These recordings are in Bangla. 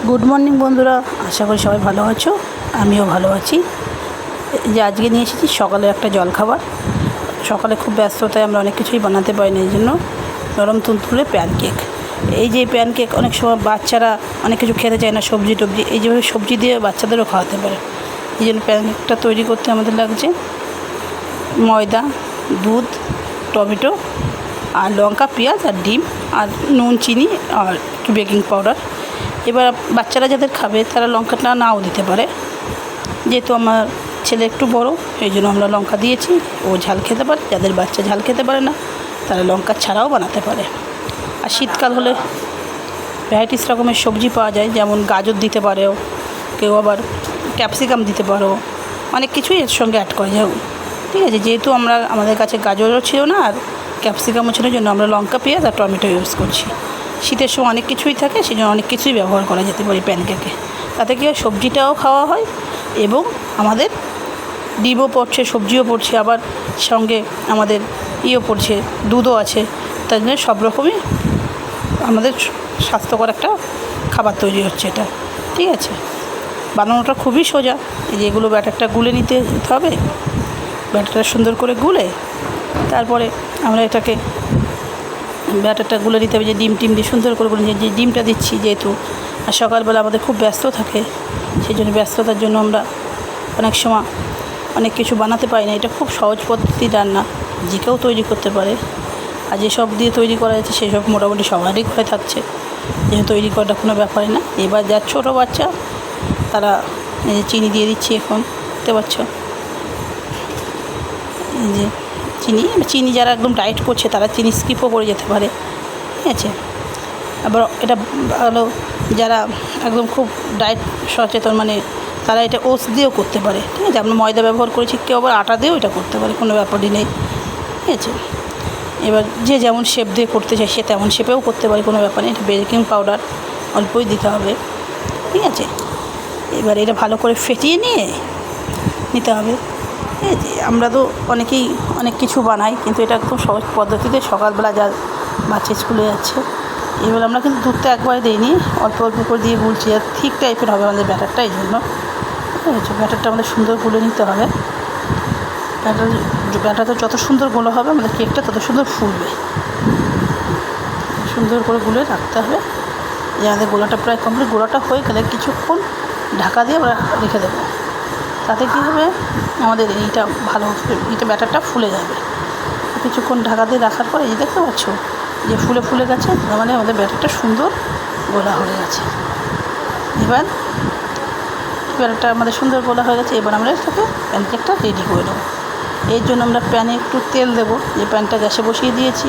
গুড মর্নিং বন্ধুরা, আশা করি সবাই ভালো আছো। আমিও ভালো আছি। যে আজকে নিয়ে এসেছি সকালে একটা জলখাবার। সকালে খুব ব্যস্ততায় আমরা অনেক কিছুই বানাতে পারি না, এই জন্য নরম তুলতুলে প্যানকেক। এই যে প্যানকেক অনেক সময় বাচ্চারা অনেক কিছু খেতে চায় না, সবজি টবজি, এই যেভাবে সবজি দিয়ে বাচ্চাদেরও খাওয়াতে পারে। এই জন্য প্যানকেকটা তৈরি করতে আমাদের লাগছে ময়দা, দুধ, টমেটো আর লঙ্কা, পেঁয়াজ আর ডিম আর নুন, চিনি আর একটু বেকিং পাউডার। এবার বাচ্চারা যাদের খাবে তারা লঙ্কাটা নাও দিতে পারে। যেহেতু আমার ছেলে একটু বড়, এই জন্য আমরা লঙ্কা দিয়েছি। ও ঝাল খেতে পারে। যাদের বাচ্চা ঝাল খেতে পারে না তারা লঙ্কা ছাড়াও বানাতে পারে। আর শীতকাল হলে ভ্যারাইটিস রকমের সবজি পাওয়া যায়, যেমন গাজর দিতে পারেও, কেউ আবার ক্যাপসিকাম দিতে পারো, অনেক কিছুই এর সঙ্গে অ্যাড করা যায়। ঠিক আছে, যেহেতু আমাদের কাছে গাজরও ছিল না আর ক্যাপসিকামও ছিল, জন্য আমরা লঙ্কা, পেঁয়াজ আর টমেটো ইউজ করছি। শীতের সময় অনেক কিছুই থাকে, সেই জন্য অনেক কিছুই ব্যবহার করা যেতে পারে প্যানকেকে। তাতে কি হয়, সবজিটাও খাওয়া হয় এবং আমাদের ডিমও পড়ছে, সবজিও পড়ছে, আবার সঙ্গে আমাদের পড়ছে, দুধও আছে। তাই জন্য সব রকমই আমাদের স্বাস্থ্যকর একটা খাবার তৈরি হচ্ছে এটা। ঠিক আছে, বানানোটা খুবই সোজা। এই যে এগুলো ব্যাটারটা গুলে নিতে হবে। ব্যাটারটা সুন্দর করে গুলে তারপরে আমরা এটাকে ব্যাটারটা গুলে নিতে হবে। যে ডিম দিয়ে সুন্দর করে গুলে যে ডিমটা দিচ্ছি, যেহেতু আর সকালবেলা আমাদের খুব ব্যস্ত থাকে, সেই জন্য ব্যস্ততার জন্য আমরা অনেক সময় অনেক কিছু বানাতে পারি না। এটা খুব সহজ পদ্ধতি রান্না, যে কেউ তৈরি করতে পারে। আর যেসব দিয়ে তৈরি করা যাচ্ছে সেই সব মোটামুটি সবারই ঘরে থাকছে, যেহেতু তৈরি করাটা কোনো ব্যাপারই না। এবার যার ছোটো বাচ্চা তারা চিনি দিয়ে দিচ্ছি, এখন দেখতে পাচ্ছ। এই যে চিনি যারা একদম ডায়েট করছে তারা চিনি স্কিপও করে যেতে পারে। ঠিক আছে, আবার এটা ভালো যারা একদম খুব ডায়েট সচেতন, মানে তারা এটা ওটস দিয়েও করতে পারে। ঠিক আছে, আমরা ময়দা ব্যবহার করেছি, কেউ আবার আটা দিয়েও এটা করতে পারে, কোনো ব্যাপারই নেই। ঠিক আছে, এবার যে যেমন শেপ দিয়ে করতে চায় সে তেমন শেপেও করতে পারে, কোনো ব্যাপার নেই। এটা বেকিং পাউডার অল্পই দিতে হবে। ঠিক আছে, এবার এটা ভালো করে ফেটিয়ে নিতে হবে। ঠিক আছে, আমরা তো অনেকেই অনেক কিছু বানাই, কিন্তু এটা একদম সহজ পদ্ধতিতে সকালবেলা যা বাচ্চা স্কুলে যাচ্ছে। এবার আমরা কিন্তু দুধটা একবারে দিইনি, অল্প অল্প করে দিয়ে গুলছি, আর ঠিক টাইপের হবে আমাদের ব্যাটারটা। এই জন্য ঠিক আছে, ব্যাটারটা আমাদের সুন্দর গুলে নিতে হবে। ব্যাটারটা যত সুন্দর গোলা হবে আমাদের কেকটা তত সুন্দর ফুলবে। সুন্দর করে গুলে রাখতে হবে। যে আমাদের গোলাটা প্রায় কমপ্লিট। গোলাটা হয়ে গেলে কিছুক্ষণ ঢাকা দিয়ে আমরা রেখে দেবো। তাতে কী হবে, আমাদের এইটা ব্যাটারটা ফুলে যাবে। কিছুক্ষণ ঢাকা দিয়ে রাখার পরে এই দেখতে পাচ্ছ যে ফুলে গেছে, তার মানে আমাদের ব্যাটারটা সুন্দর গোলা হয়ে গেছে। এবার ব্যাটারটা আমাদের সুন্দর গোলা হয়ে গেছে। এবার আমরা এটাকে প্যানকেকটা রেডি করে নেবো। এর জন্য আমরা প্যানে একটু তেল দেবো। যে প্যানটা গ্যাসে বসিয়ে দিয়েছি,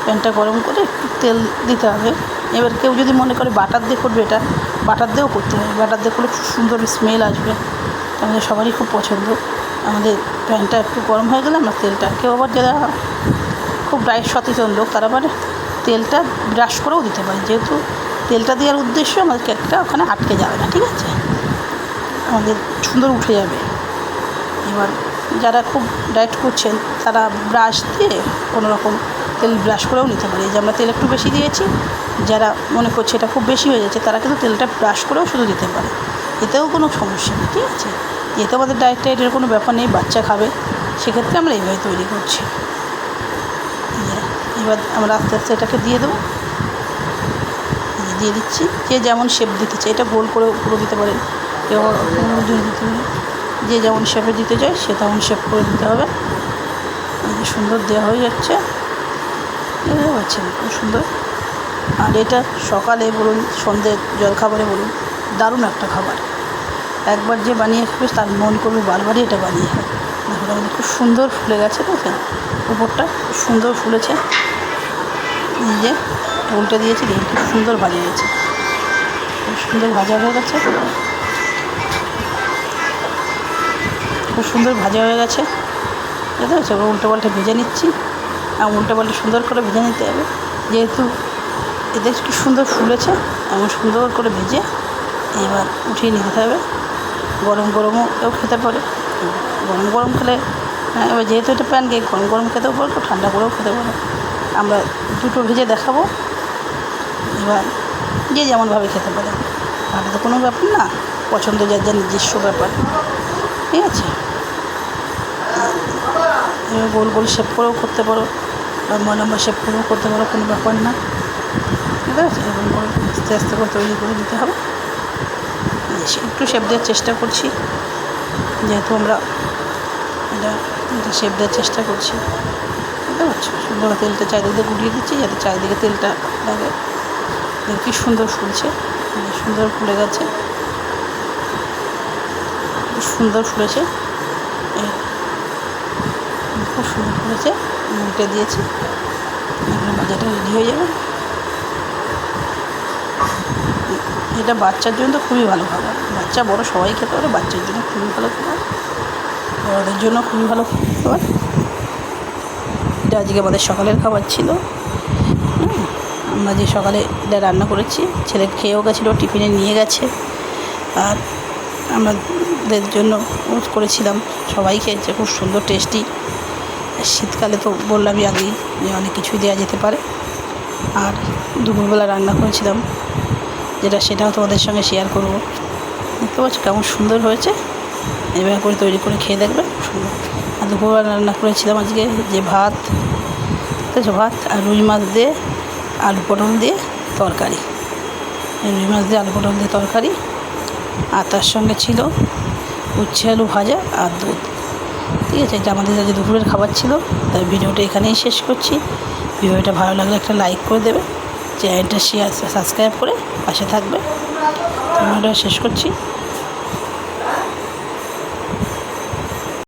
প্যানটা গরম করে একটু তেল দিতে হবে। এবার কেউ যদি মনে করে বাটার দিয়ে করবে, এটা বাটার দিয়েও করতে হবে। বাটার দিয়ে করলে খুব সুন্দর স্মেল আসবে, আমাদের সবারই খুব পছন্দ। আমাদের প্যানটা একটু গরম হয়ে গেলে আমরা তেলটা, কেউ আবার যারা খুব ডায়েট সচেতন লোক তারা মানে তেলটা ব্রাশ করেও দিতে পারে, যেহেতু তেলটা দেওয়ার উদ্দেশ্য আমাদের কেকটা ওখানে আটকে যাবে না। ঠিক আছে, আমাদের সুন্দর উঠে যাবে। এবার যারা খুব ডায়েট করছেন তারা ব্রাশ দিয়ে কোনো রকম তেল ব্রাশ করেও নিতে পারে। এই যে আমরা তেল একটু বেশি দিয়েছি, যারা মনে করছে এটা খুব বেশি হয়ে যাচ্ছে তারা কিন্তু তেলটা ব্রাশ করেও শুধু দিতে পারে, এতেও কোনো সমস্যা নেই। ঠিক আছে, এতে আমাদের ডায়েটের কোনো ব্যাপার নেই, বাচ্চা খাবে, সেক্ষেত্রে আমরা এইভাবে তৈরি করছি। এবার আমরা আস্তে আস্তে এটাকে দিয়ে দেবো। দিয়ে দিচ্ছি, যে যেমন শেপ দিতে চাই, এটা গোল করেও পুরো দিতে পারে, কেউ দিতে পারে। যে যেমন শেপে দিতে চায় সে তেমন শেপ করে দিতে হবে। সুন্দর দেওয়া হয়ে যাচ্ছে, বুঝতে পারছেন, খুব সুন্দর। আর এটা সকালে বলুন, সন্ধ্যের জলখাবারে বলুন, দারুণ একটা খাবার। একবার যে বানিয়ে খাবে তার মন করবে বারবারই এটা বানিয়ে খাবে। দেখুন আমাদের খুব সুন্দর ফুলে গেছে, দেখেন উপরটা খুব সুন্দর ফুলেছে। যে উল্টে দিয়েছি, দেখুন খুব সুন্দর বানিয়ে গেছে, খুব সুন্দর ভাজা হয়ে গেছে, খুব সুন্দর ভাজা হয়ে গেছে। বুঝতে পারছি, এবার উল্টো পাল্টে ভেজে নিচ্ছি। আর উল্টো পাল্টে সুন্দর করে ভেজে নিতে হবে, যেহেতু এদের কি সুন্দর ফুলেছে, এমন সুন্দর করে ভেজে এবার উঠিয়ে নিতে হবে। গরমও কেউ খেতে পারে, গরম খেলে, এবার যেহেতু এটা প্যানকেক গরম খেতেও পারো, ঠান্ডা করেও খেতে পারো। আমরা দুটো ভেজে দেখাবো, এবার যে যেমনভাবে খেতে পারে। এটা তো কোনো ব্যাপার না, পছন্দ যার যার নিজস্ব ব্যাপার, ঠিক আছে। এবার গোল গোল শেপ করেও করতে পারো, লম্বা লম্বা শেপ করেও করতে পারো, কোনো ব্যাপার না, ঠিক আছে। এরকম করে আস্তে আস্তে করে তৈরি করে দিতে হবে। একটু শেপ দেওয়ার চেষ্টা করছি, যেহেতু আমরা এটা শেপ দেওয়ার চেষ্টা করছি, বুঝতে পারছো। সুন্দর তেলটা চারিদিকে গুলিয়ে দিচ্ছি যাতে চারিদিকে তেলটা লাগে। কি সুন্দর ফুলছে, সুন্দর ফুলে গেছে, খুব সুন্দর ফুলেছে, খুব সুন্দর ফুলেছে। উল্টে দিয়েছি, এখন ভাজাটা রেডি হয়ে যাবে। এটা বাচ্চার জন্য তো খুবই ভালো খাবার, বাচ্চা বড় সবাই খেতে পারে, বাচ্চার জন্য খুবই ভালো খাবার, বড়দের জন্য খুবই ভালো খাবার। এটা আজকে আমাদের সকালের খাবার ছিল। আমরা যে সকালে এটা রান্না করেছি, ছেলে খেয়েও গেছিলো, টিফিনে নিয়ে গেছে, আর আমাদের জন্য করেছিলাম, সবাই খেয়েছে, খুব সুন্দর টেস্টি। শীতকালে তো বললামই আগেই যে অনেক কিছুই দেওয়া যেতে পারে। আর দুপুরবেলা রান্না করেছিলাম সেটাও তোমাদের সঙ্গে শেয়ার করব। দেখতে পাচ্ছ কেমন সুন্দর হয়েছে, এভাবে করে তৈরি করে খেয়ে দেখবে, সুন্দর। আর দুপুরবেলা রান্না করেছিলাম আজকে যে ভাত, ঠিক আছে, ভাত আর রুই মাছ দিয়ে আলু পটল দিয়ে তরকারি, রুই মাছ দিয়ে আলু পটল দিয়ে তরকারি, আর তার সঙ্গে ছিল উচ্ছে আলু ভাজা আর দুধ, ঠিক আছে। এটা আমাদের আজকে দুপুরের খাবার ছিল। তাই ভিডিওটা এখানেই শেষ করছি। ভিডিওটা ভালো লাগলে একটা লাইক করে দেবে, চ্যানেলটা শেয়ার সাবস্ক্রাইব করে পাশে থাকবে। ভিডিওটা শেষ করছি।